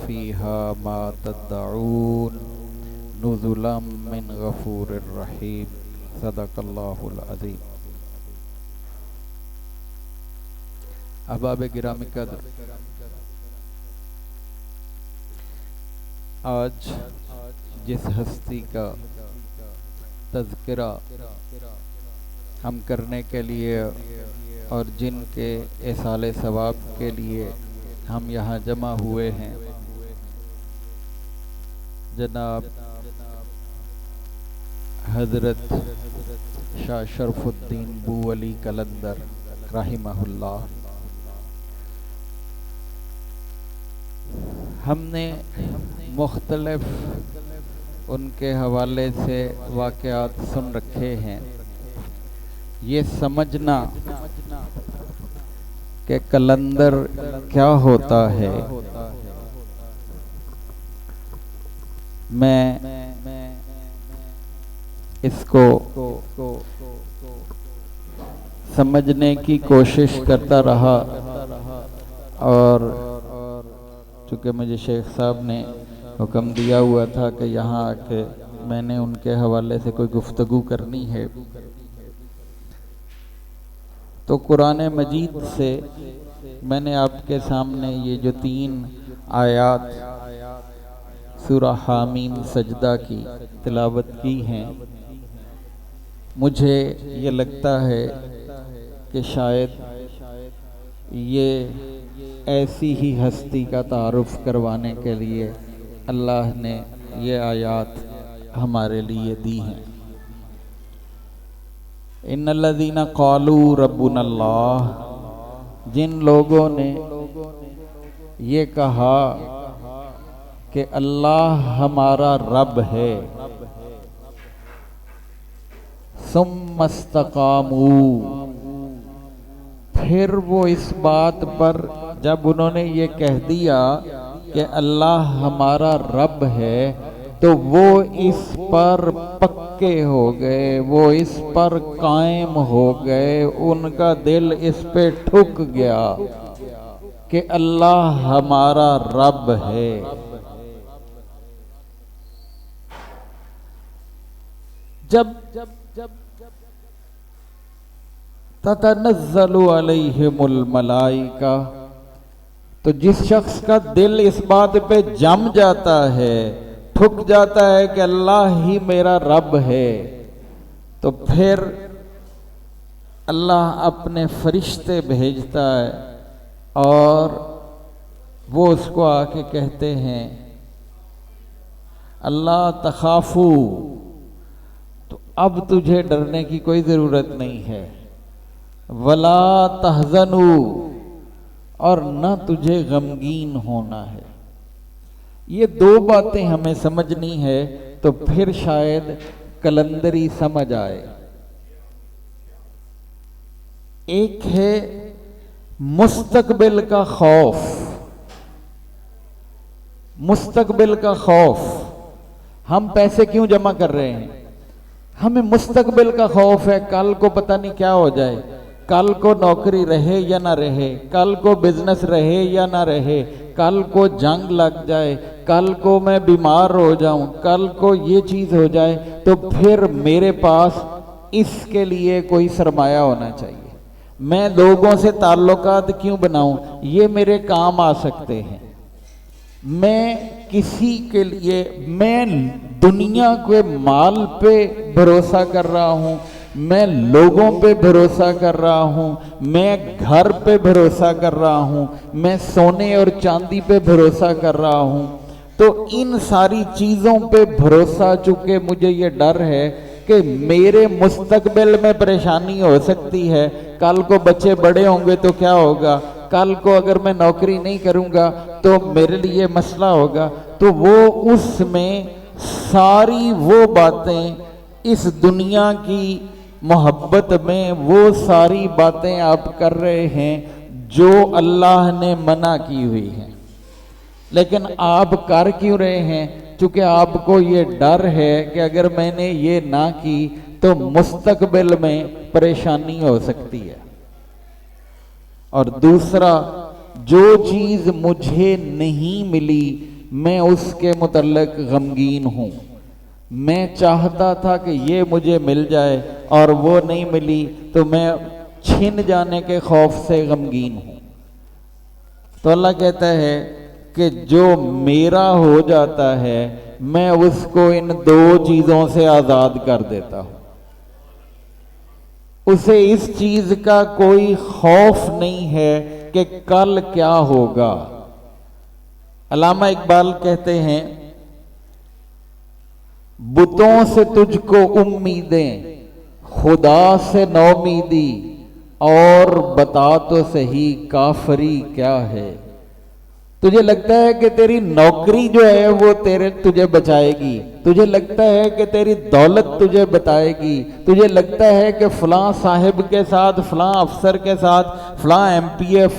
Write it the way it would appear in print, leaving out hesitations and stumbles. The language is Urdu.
فيها ما تدعون نزلا من غفور الرحيم صدق الله العظيم۔ احباب گرامی قدر، آج جس ہستی کا تذکرہ ہم کرنے کے لیے اور جن کے ایصال ثواب کے لیے ہم یہاں جمع ہوئے ہیں، جناب حضرت شاہ شرف الدین بو علی قلندر رحمہ اللہ، ہم نے مختلف ان کے حوالے سے واقعات سن رکھے ہیں۔ یہ سمجھنا کہ قلندر کیا ہوتا ہے، میں اس کو سمجھنے کی کوشش کرتا رہا، اور چونکہ مجھے شیخ صاحب نے حکم دیا ہوا تھا کہ یہاں آ کے میں نے ان کے حوالے سے کوئی گفتگو کرنی ہے، تو قرآن مجید سے میں نے آپ کے سامنے یہ جو 3 آیات سورہ حامیم سجدہ کی تلاوت کی ہیں۔ مجھے یہ لگتا ہے کہ شاید یہ ایسی ہی ہستی کا تعارف کروانے کے لیے اللہ نے یہ آیات ہمارے لیے دی ہیں۔ ان الذین قالوا ربنا اللہ، جن لوگوں نے یہ کہا کہ اللہ ہمارا رب ہے، ثم استقاموا، پھر وہ اس بات پر جب انہوں نے یہ کہہ دیا کہ اللہ ہمارا رب ہے، تو وہ اس پر پکے ہو گئے، وہ اس پر قائم ہو گئے، ان کا دل اس پہ ٹھک گیا کہ اللہ ہمارا رب ہے۔ جب تتنزل علیہم الملائکہ، تو جس شخص کا دل اس بات پہ جم جاتا ہے، ٹھک جاتا ہے کہ اللہ ہی میرا رب ہے، تو پھر اللہ اپنے فرشتے بھیجتا ہے اور وہ اس کو آ کے کہتے ہیں اللہ تخافو، تو اب تجھے ڈرنے کی کوئی ضرورت نہیں ہے، ولا تحزنو، اور نہ تجھے غمگین ہونا ہے۔ یہ 2 باتیں ہمیں سمجھنی ہے تو پھر شاید قلندری سمجھ آئے۔ ایک ہے مستقبل کا خوف، مستقبل کا خوف۔ ہم پیسے کیوں جمع کر رہے ہیں؟ ہمیں مستقبل کا خوف ہے، کل کو پتہ نہیں کیا ہو جائے، کل کو نوکری رہے یا نہ رہے، کل کو بزنس رہے یا نہ رہے، کل کو جنگ لگ جائے، کل کو میں بیمار ہو جاؤں، کل کو یہ چیز ہو جائے، تو پھر میرے پاس اس کے لیے کوئی سرمایہ ہونا چاہیے۔ میں لوگوں سے تعلقات کیوں بناؤں؟ یہ میرے کام آ سکتے ہیں۔ میں کسی کے لیے، میں دنیا کے مال پہ بھروسہ کر رہا ہوں، میں لوگوں پہ بھروسہ کر رہا ہوں، میں گھر پہ بھروسہ کر رہا ہوں، میں سونے اور چاندی پہ بھروسہ کر رہا ہوں، تو ان ساری چیزوں پہ بھروسہ، چونکہ مجھے یہ ڈر ہے کہ میرے مستقبل میں پریشانی ہو سکتی ہے، کل کو بچے بڑے ہوں گے تو کیا ہوگا، کل کو اگر میں نوکری نہیں کروں گا تو میرے لیے مسئلہ ہوگا، تو وہ اس میں ساری وہ باتیں، اس دنیا کی محبت میں وہ ساری باتیں آپ کر رہے ہیں جو اللہ نے منع کی ہوئی ہیں، لیکن آپ کر کیوں رہے ہیں؟ چونکہ آپ کو یہ ڈر ہے کہ اگر میں نے یہ نہ کی تو مستقبل میں پریشانی ہو سکتی ہے۔ اور دوسرا، جو چیز مجھے نہیں ملی میں اس کے متعلق غمگین ہوں. میں چاہتا تھا کہ یہ مجھے مل جائے اور وہ نہیں ملی تو میں چھن جانے کے خوف سے غمگین ہوں. تو اللہ کہتا ہے کہ جو میرا ہو جاتا ہے میں اس کو ان دو چیزوں سے آزاد کر دیتا ہوں. اسے اس چیز کا کوئی خوف نہیں ہے کہ کل کیا ہوگا. علامہ اقبال کہتے ہیں بتوں سے تجھ کو امیدیں خدا سے نومیدی اور بتا تو صحیح کافری کیا ہے. تجھے لگتا ہے کہ تیری نوکری جو ہے وہ تجھے بچائے گی, تجھے لگتا ہے کہ تیری دولت تجھے بتائے گی, تجھے لگتا ہے کہ فلاں صاحب کے ساتھ, فلاں افسر کے ساتھ, فلاں ایم پی اے